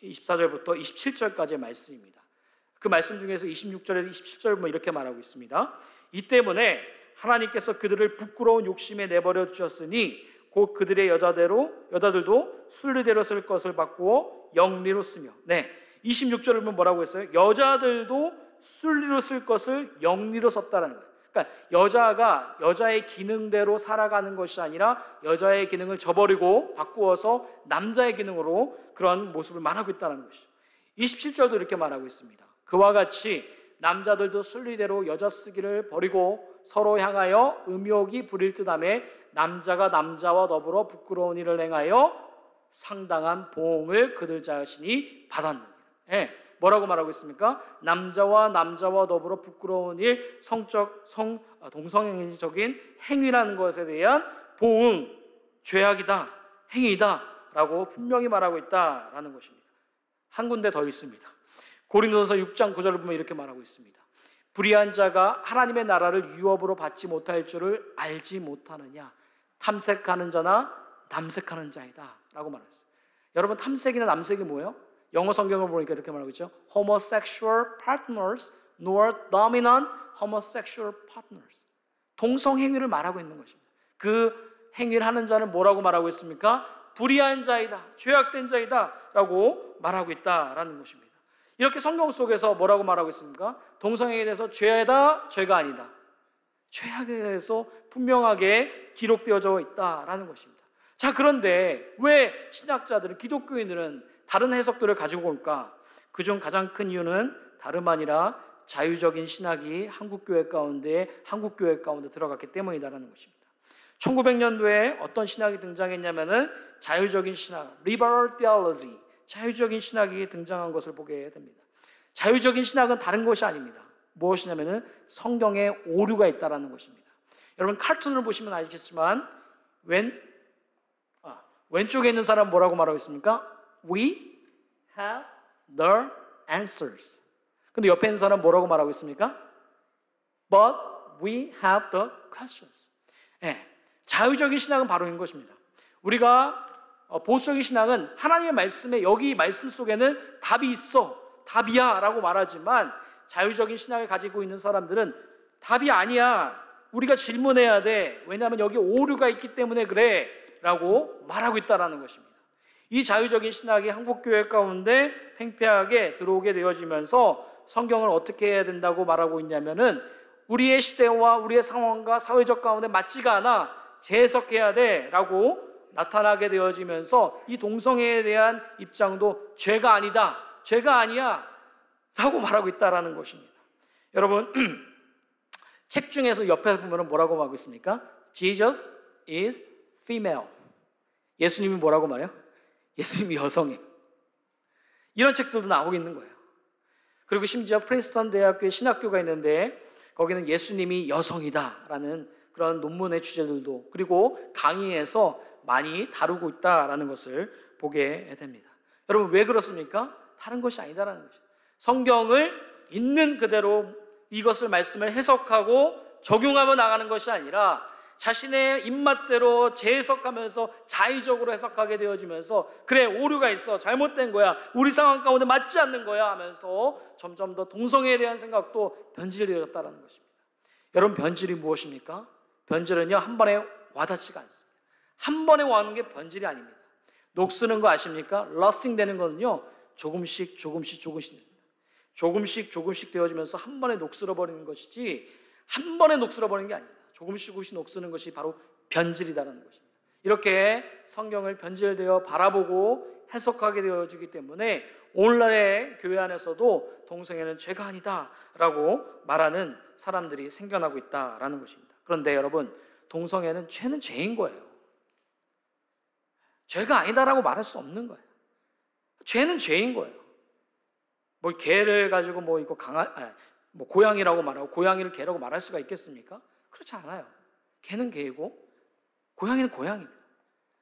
24절부터 27절까지의 말씀입니다. 그 말씀 중에서 26절에서 27절 보면 이렇게 말하고 있습니다. 이 때문에 하나님께서 그들을 부끄러운 욕심에 내버려 두셨으니 곧 그들의 여자들도 순리대로 쓸 것을 바꾸어 영리로 쓰며. 26절을 보면 뭐라고 했어요? 여자들도 순리로 쓸 것을 영리로 썼다라는 거예요. 그러니까 여자가 여자의 기능대로 살아가는 것이 아니라 여자의 기능을 저버리고 바꾸어서 남자의 기능으로 그런 모습을 말하고 있다는 것이죠. 27절도 이렇게 말하고 있습니다. 그와 같이 남자들도 순리대로 여자 쓰기를 버리고 서로 향하여 음욕이 부릴 듯하며 남자가 남자와 더불어 부끄러운 일을 행하여 상당한 보응을 그들 자신이 받았느니라. 뭐라고 말하고 있습니까? 남자와 더불어 부끄러운 일, 동성애적인 행위라는 것에 대한 보응, 죄악이다, 행위이다 라고 분명히 말하고 있다라는 것입니다. 한 군데 더 있습니다. 고린도서 6장 9절을 보면 이렇게 말하고 있습니다. 불의한 자가 하나님의 나라를 유업으로 받지 못할 줄을 알지 못하느냐. 탐색하는 자나 남색하는 자이다 라고 말했어요. 여러분, 탐색이나 남색이 뭐예요? 영어 성경을 보니까 이렇게 말하고 있죠. Homosexual partners nor dominant homosexual partners. 동성행위를 말하고 있는 것입니다. 그 행위를 하는 자는 뭐라고 말하고 있습니까? 불의한 자이다, 죄악된 자이다 라고 말하고 있다라는 것입니다. 이렇게 성경 속에서 뭐라고 말하고 있습니까? 동성애에 대해서 죄다, 죄가 아니다. 죄악에 대해서 분명하게 기록되어져 있다라는 것입니다. 자, 그런데 왜 신학자들은, 기독교인들은 다른 해석들을 가지고 올까? 그중 가장 큰 이유는 다름 아니라 자유적인 신학이 한국 교회 가운데 들어갔기 때문이다라는 것입니다. 1900년도에 어떤 신학이 등장했냐면은 자유적인 신학, liberal theology, 자유적인 신학이 등장한 것을 보게 됩니다. 자유적인 신학은 다른 것이 아닙니다. 무엇이냐면은 성경에 오류가 있다라는 것입니다. 여러분, 카툰을 보시면 아시겠지만 왼쪽에 있는 사람 뭐라고 말하고 있습니까? We have the answers. 근데 옆에 있는 사람 뭐라고 말하고 있습니까? But we have the questions. 자유적인 신학은 바로 이런 것입니다. 우리가 보수적인 신학은 하나님의 말씀에, 여기 말씀 속에는 답이 있어, 답이야 라고 말하지만, 자유적인 신학을 가지고 있는 사람들은 답이 아니야, 우리가 질문해야 돼, 왜냐하면 여기 오류가 있기 때문에 그래 라고 말하고 있다는 것입니다. 이 자유적인 신학이 한국교회 가운데 팽팽하게 들어오게 되어지면서 성경을 어떻게 해야 된다고 말하고 있냐면은 우리의 시대와 우리의 상황과 사회적 가운데 맞지가 않아, 재해석해야 돼 라고 나타나게 되어지면서 이 동성애에 대한 입장도 죄가 아니다, 죄가 아니야 라고 말하고 있다는 것입니다. 여러분, 책 중에서 옆에 보면 뭐라고 말하고 있습니까? Jesus is female. 예수님이 뭐라고 말해요? 예수님이 여성이에요. 이런 책들도 나오고 있는 거예요. 그리고 심지어 프린스턴 대학교에 신학교가 있는데 거기는 예수님이 여성이다라는 그런 논문의 주제들도, 그리고 강의에서 많이 다루고 있다라는 것을 보게 됩니다. 여러분, 왜 그렇습니까? 다른 것이 아니다라는 것이죠. 성경을 있는 그대로 이것을 말씀을 해석하고 적용하며 나가는 것이 아니라 자신의 입맛대로 재해석하면서 자의적으로 해석하게 되어지면서, 그래, 오류가 있어, 잘못된 거야, 우리 상황 가운데 맞지 않는 거야 하면서 점점 더 동성애에 대한 생각도 변질되었다는 것입니다. 여러분, 변질이 무엇입니까? 변질은요, 한 번에 와닿지가 않습니다. 한 번에 와는 게 변질이 아닙니다. 녹쓰는 거 아십니까? 러스팅 되는 거는요, 조금씩 되어지면서 한 번에 녹슬어 버리는 것이지, 한 번에 녹슬어 버리는 게 아닙니다. 조금씩 녹쓰는 것이 바로 변질이다라는 것입니다. 이렇게 성경을 변질되어 바라보고 해석하게 되어지기 때문에 오늘날의 교회 안에서도 동성애는 죄가 아니다라고 말하는 사람들이 생겨나고 있다라는 것입니다. 그런데 여러분, 동성애는 죄는 죄인 거예요. 죄가 아니다라고 말할 수 없는 거예요. 죄는 죄인 거예요. 뭐 개를 가지고 고양이라고 말하고 고양이를 개라고 말할 수가 있겠습니까? 그렇지 않아요. 개는 개이고 고양이는 고양이입니다.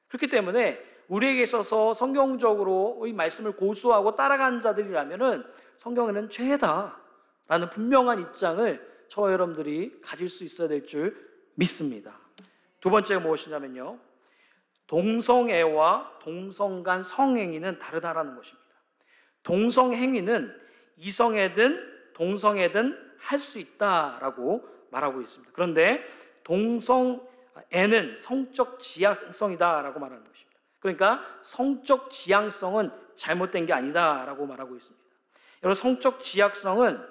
그렇기 때문에 우리에게 있어서 성경적으로 이 말씀을 고수하고 따라가는 자들이라면은 성경에는 죄다라는 분명한 입장을 저와 여러분들이 가질 수 있어야 될 줄 믿습니다. 두 번째가 무엇이냐면요, 동성애와 동성 간 성행위는 다르다라는 것입니다. 동성행위는 이성애든 동성애든 할 수 있다라고 말하고 있습니다. 그런데 동성애는 성적 지향성이다라고 말하는 것입니다. 그러니까 성적 지향성은 잘못된 게 아니다라고 말하고 있습니다. 여러분, 성적 지향성은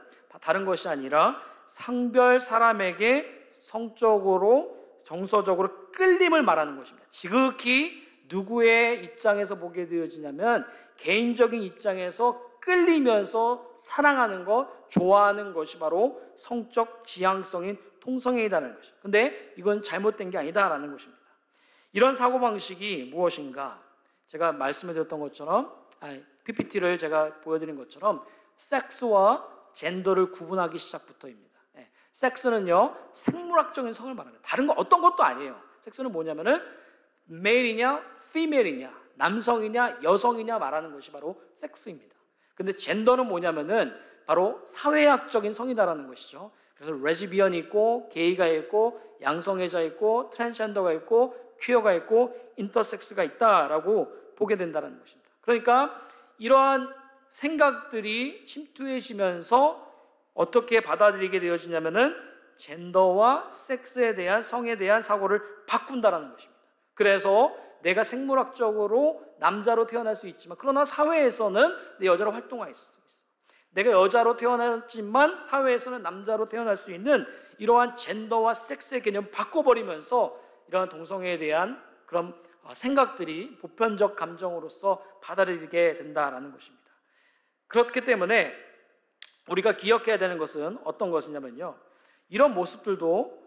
다른 것이 아니라 상별 사람에게 성적으로 정서적으로 끌림을 말하는 것입니다. 지극히 누구의 입장에서 보게 되어지냐면 개인적인 입장에서 끌리면서 사랑하는 것, 좋아하는 것이 바로 성적 지향성인 동성애이다는 것입니다. 근데 이건 잘못된 게 아니다라는 것입니다. 이런 사고방식이 무엇인가? 제가 말씀해 드렸던 것처럼 PPT를 제가 보여드린 것처럼 섹스와 젠더를 구분하기 시작부터입니다. 섹스는요, 생물학적인 성을 말합니다. 다른 거 어떤 것도 아니에요. 섹스는 뭐냐면은 메일이냐 피메일이냐, 남성이냐 여성이냐 말하는 것이 바로 섹스입니다. 근데 젠더는 뭐냐면은 바로 사회학적인 성이다라는 것이죠. 그래서 레즈비언이 있고 게이가 있고 양성애자 있고 트랜스젠더가 있고 퀴어가 있고 인터섹스가 있다라고 보게 된다는 것입니다. 그러니까 이러한 생각들이 침투해지면서 어떻게 받아들이게 되어지냐면은 젠더와 섹스에 대한, 성에 대한 사고를 바꾼다라는 것입니다. 그래서 내가 생물학적으로 남자로 태어날 수 있지만 그러나 사회에서는 내 여자로 활동할 수 있어. 내가 여자로 태어났지만 사회에서는 남자로 태어날 수 있는 이러한 젠더와 섹스의 개념을 바꿔버리면서 이러한 동성애에 대한 그런 생각들이 보편적 감정으로서 받아들이게 된다라는 것입니다. 그렇기 때문에 우리가 기억해야 되는 것은 어떤 것이냐면요, 이런 모습들도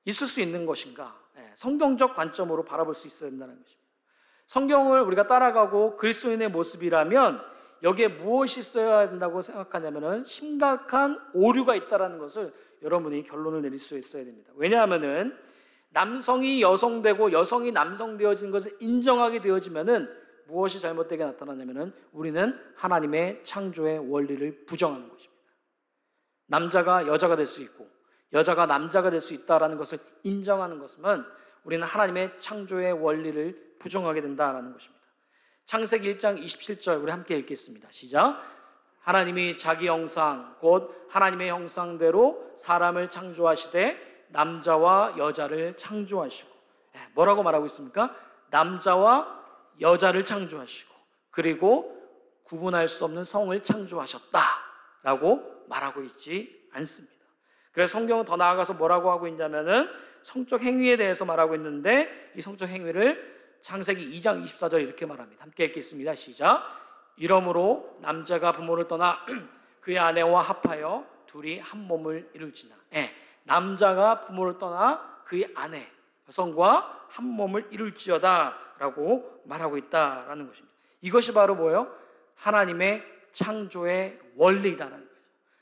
있을 수 있는 것인가, 성경적 관점으로 바라볼 수 있어야 된다는 것입니다. 성경을 우리가 따라가고 그리스도인의 모습이라면 여기에 무엇이 있어야 된다고 생각하냐면은 심각한 오류가 있다는 것을 여러분이 결론을 내릴 수 있어야 됩니다. 왜냐하면은 남성이 여성되고 여성이 남성 되어진 것을 인정하게 되어지면은 무엇이 잘못되게 나타나냐면은 우리는 하나님의 창조의 원리를 부정하는 것입니다. 남자가 여자가 될 수 있고 여자가 남자가 될 수 있다라는 것을 인정하는 것은 우리는 하나님의 창조의 원리를 부정하게 된다라는 것입니다. 창세기 1장 27절 우리 함께 읽겠습니다. 시작. 하나님이 자기 형상 곧 하나님의 형상대로 사람을 창조하시되 남자와 여자를 창조하시고, 뭐라고 말하고 있습니까? 남자와 여자를 창조하시고 그리고 구분할 수 없는 성을 창조하셨다라고 말하고 있지 않습니다. 그래서 성경은 더 나아가서 뭐라고 하고 있냐면은 성적 행위에 대해서 말하고 있는데 이 성적 행위를 창세기 2장 24절 이렇게 말합니다. 함께 읽겠습니다. 시작. 이러므로 남자가 부모를 떠나 그의 아내와 합하여 둘이 한 몸을 이룰지나. 남자가 부모를 떠나 그의 아내 여성과 한 몸을 이룰지어다 라고 말하고 있다라는 것입니다. 이것이 바로 뭐예요? 하나님의 창조의 원리이다라는 거예요.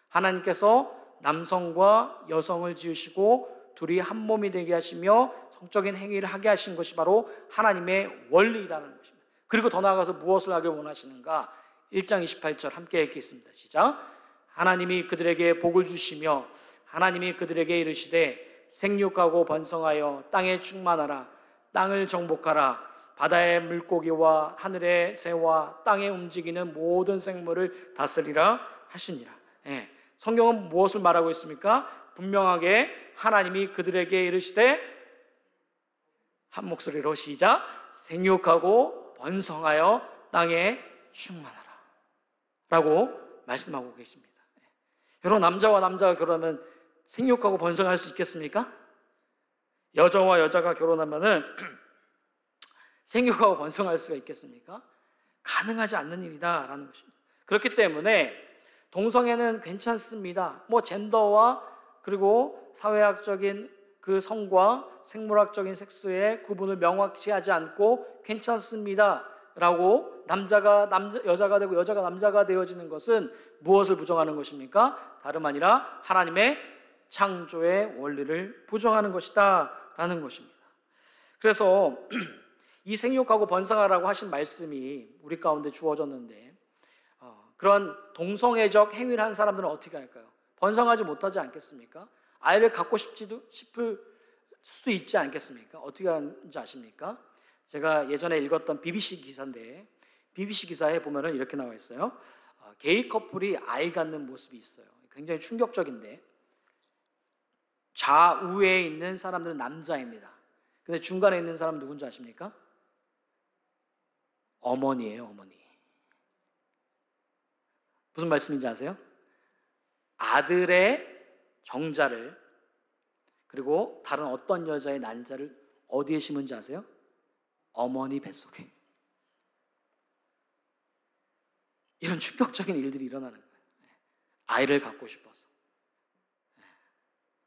하나님께서 남성과 여성을 지으시고 둘이 한 몸이 되게 하시며 성적인 행위를 하게 하신 것이 바로 하나님의 원리이다는 것입니다. 그리고 더 나아가서 무엇을 하길 원하시는가? 1장 28절 함께 읽겠습니다. 시작. 하나님이 그들에게 복을 주시며 하나님이 그들에게 이르시되 생육하고 번성하여 땅에 충만하라. 땅을 정복하라. 바다의 물고기와 하늘의 새와 땅에 움직이는 모든 생물을 다스리라 하시니라. 성경은 무엇을 말하고 있습니까? 분명하게 하나님이 그들에게 이르시되 한 목소리로 시작. 생육하고 번성하여 땅에 충만하라 라고 말씀하고 계십니다. 여러분, 남자와 남자가 결혼하면 생육하고 번성할 수 있겠습니까? 여자와 여자가 결혼하면은 생육하고 번성할 수가 있겠습니까? 가능하지 않는 일이다라는 것입니다. 그렇기 때문에 동성애는 괜찮습니다. 젠더와 그리고 사회학적인 그 성과 생물학적인 섹스의 구분을 명확히 하지 않고 괜찮습니다 라고 여자가 되고 여자가 남자가 되어지는 것은 무엇을 부정하는 것입니까? 다름 아니라 하나님의 창조의 원리를 부정하는 것이다 라는 것입니다. 그래서 이 생육하고 번성하라고 하신 말씀이 우리 가운데 주어졌는데 그런 동성애적 행위를 한 사람들은 어떻게 할까요? 번성하지 못하지 않겠습니까? 아이를 갖고 싶을 수도 있지 않겠습니까? 어떻게 하는지 아십니까? 제가 예전에 읽었던 BBC 기사인데 BBC 기사에 보면은 이렇게 나와 있어요. 게이 커플이 아이 갖는 모습이 있어요. 굉장히 충격적인데 좌우에 있는 사람들은 남자입니다. 근데 중간에 있는 사람은 누군지 아십니까? 어머니예요, 어머니. 무슨 말씀인지 아세요? 아들의 정자를 그리고 다른 어떤 여자의 난자를 어디에 심은지 아세요? 어머니 뱃속에. 이런 충격적인 일들이 일어나는 거예요. 아이를 갖고 싶어서.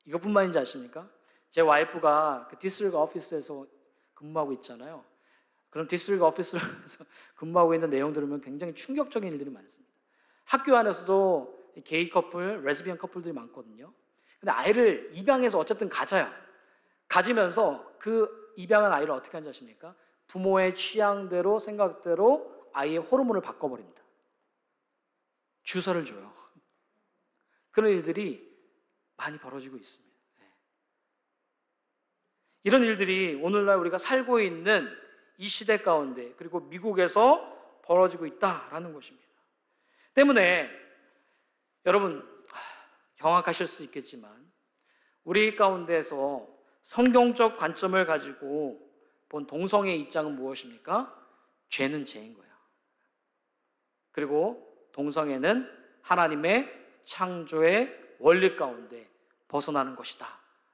이것뿐만인지 아십니까? 제 와이프가 그 디스트릭트 오피스에서 근무하고 있잖아요. 그럼 디스트릭트 오피스에서 근무하고 있는 내용 들으면 굉장히 충격적인 일들이 많습니다. 학교 안에서도 게이 커플, 레즈비언 커플들이 많거든요. 근데 아이를 입양해서 어쨌든 가져요. 가지면서 그 입양한 아이를 어떻게 하는지 아십니까? 부모의 취향대로 생각대로 아이의 호르몬을 바꿔버립니다. 주사를 줘요. 그런 일들이 많이 벌어지고 있습니다. 이런 일들이 오늘날 우리가 살고 있는 이 시대 가운데 그리고 미국에서 벌어지고 있다라는 것입니다. 때문에 여러분 경악하실 수 있겠지만 우리 가운데서 성경적 관점을 가지고 본 동성애의 입장은 무엇입니까? 죄는 죄인 거예요. 그리고 동성애는 하나님의 창조의 원리 가운데 벗어나는 것이다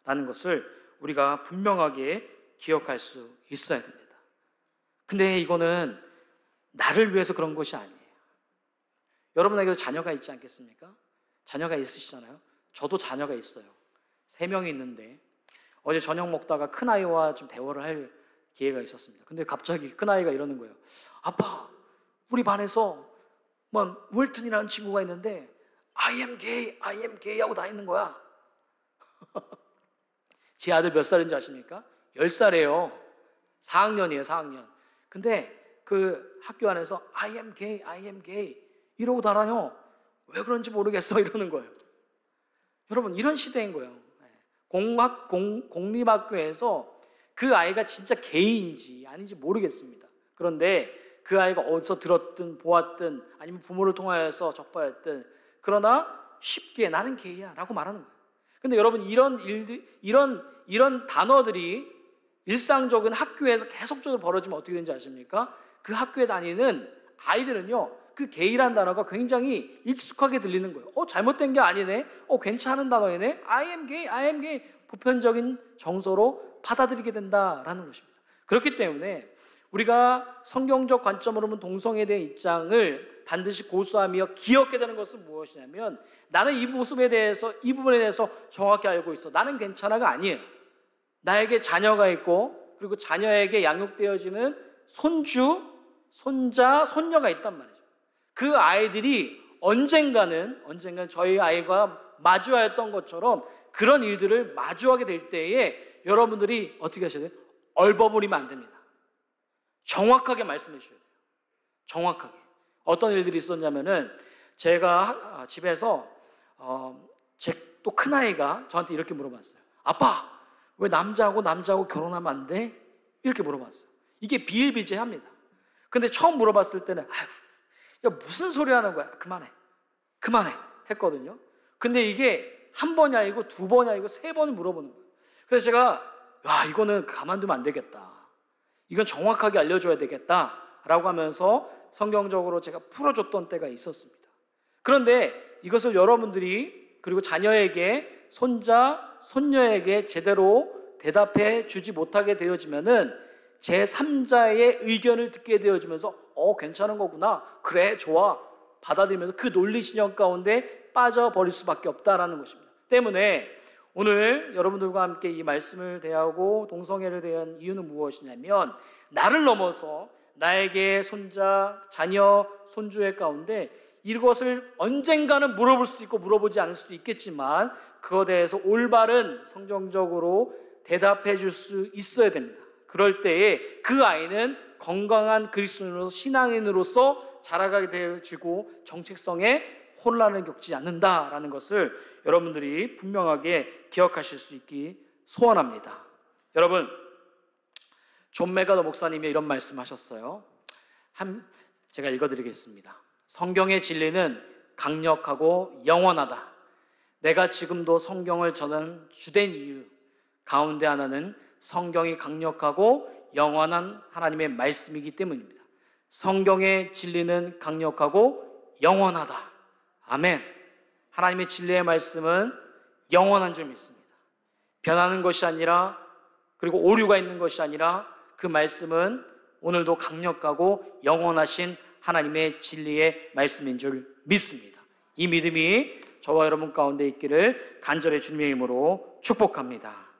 라는 것을 우리가 분명하게 기억할 수 있어야 됩니다. 근데 이거는 나를 위해서 그런 것이 아니에요. 여러분에게도 자녀가 있지 않겠습니까? 자녀가 있으시잖아요. 저도 자녀가 있어요. 3명이 있는데 어제 저녁 먹다가 큰아이와 좀 대화를 할 기회가 있었습니다. 근데 갑자기 큰아이가 이러는 거예요. 아빠, 우리 반에서 웰튼이라는 친구가 있는데 I am gay 하고 다니는 거야. 제 아들 몇 살인지 아십니까? 10살이에요. 4학년이에요, 4학년. 근데 그 학교 안에서 I am gay 이러고 다녀. 왜 그런지 모르겠어 이러는 거예요. 여러분 이런 시대인 거예요. 공립학교에서 그 아이가 진짜 게이인지 아닌지 모르겠습니다. 그런데 그 아이가 어디서 들었든 보았든 아니면 부모를 통하여서 접하였든 그러나 쉽게 나는 게이야 라고 말하는 거예요. 근데 여러분 이런 일들, 이런 단어들이 일상적인 학교에서 계속적으로 벌어지면 어떻게 되는지 아십니까? 그 학교에 다니는 아이들은요 그 게이라는 단어가 굉장히 익숙하게 들리는 거예요. 잘못된 게 아니네. 괜찮은 단어이네. I am gay. 보편적인 정서로 받아들이게 된다라는 것입니다. 그렇기 때문에 우리가 성경적 관점으로 보면 동성애에 대한 입장을 반드시 고수하며 기억해야 되는 것은 무엇이냐면 나는 이 모습에 대해서 이 부분에 대해서 정확히 알고 있어. 나는 괜찮아가 아니에요. 나에게 자녀가 있고 그리고 자녀에게 양육되어지는 손주, 손자, 손녀가 있단 말이죠. 그 아이들이 언젠가는 저희 아이가 마주하였던 것처럼 그런 일들을 마주하게 될 때에 여러분들이 어떻게 하셔야 돼요? 얼버무리면 안 됩니다. 정확하게 말씀해 주셔야 돼요. 정확하게. 어떤 일들이 있었냐면은 제가 집에서 제 또 큰아이가 저한테 이렇게 물어봤어요. 아빠, 왜 남자하고 결혼하면 안 돼? 이렇게 물어봤어요. 이게 비일비재합니다. 근데 처음 물어봤을 때는 야, 무슨 소리 하는 거야? 그만해 했거든요. 근데 이게 한 번이 아니고 2번이 아니고 3번을 물어보는 거예요. 그래서 제가 이거는 가만두면 안 되겠다. 이건 정확하게 알려줘야 되겠다 라고 하면서 성경적으로 제가 풀어줬던 때가 있었습니다. 그런데 이것을 여러분들이 그리고 자녀에게 손자, 손녀에게 제대로 대답해 주지 못하게 되어지면은 제3자의 의견을 듣게 되어지면서 괜찮은 거구나. 그래, 좋아. 받아들이면서 그 논리 신형 가운데 빠져버릴 수밖에 없다라는 것입니다. 때문에 오늘 여러분들과 함께 이 말씀을 대하고 동성애를 대한 이유는 무엇이냐면 나를 넘어서 나에게 손자, 자녀, 손주의 가운데 이것을 언젠가는 물어볼 수도 있고 물어보지 않을 수도 있겠지만 그것에 대해서 올바른 성경적으로 대답해 줄 수 있어야 됩니다. 그럴 때에 그 아이는 건강한 그리스도인으로서 신앙인으로서 자라가게 되어지고 정체성에 혼란을 겪지 않는다라는 것을 여러분들이 분명하게 기억하실 수 있기 소원합니다. 여러분, 존 맥가더 목사님이 이런 말씀하셨어요. 제가 읽어드리겠습니다. 성경의 진리는 강력하고 영원하다. 내가 지금도 성경을 전하는 주된 이유 가운데 하나는 성경이 강력하고 영원한 하나님의 말씀이기 때문입니다. 성경의 진리는 강력하고 영원하다. 아멘. 하나님의 진리의 말씀은 영원한 줄 믿습니다. 변하는 것이 아니라, 그리고 오류가 있는 것이 아니라 그 말씀은 오늘도 강력하고 영원하신 하나님의 진리의 말씀인 줄 믿습니다. 이 믿음이 저와 여러분 가운데 있기를 간절히 주님의 이름으로 축복합니다.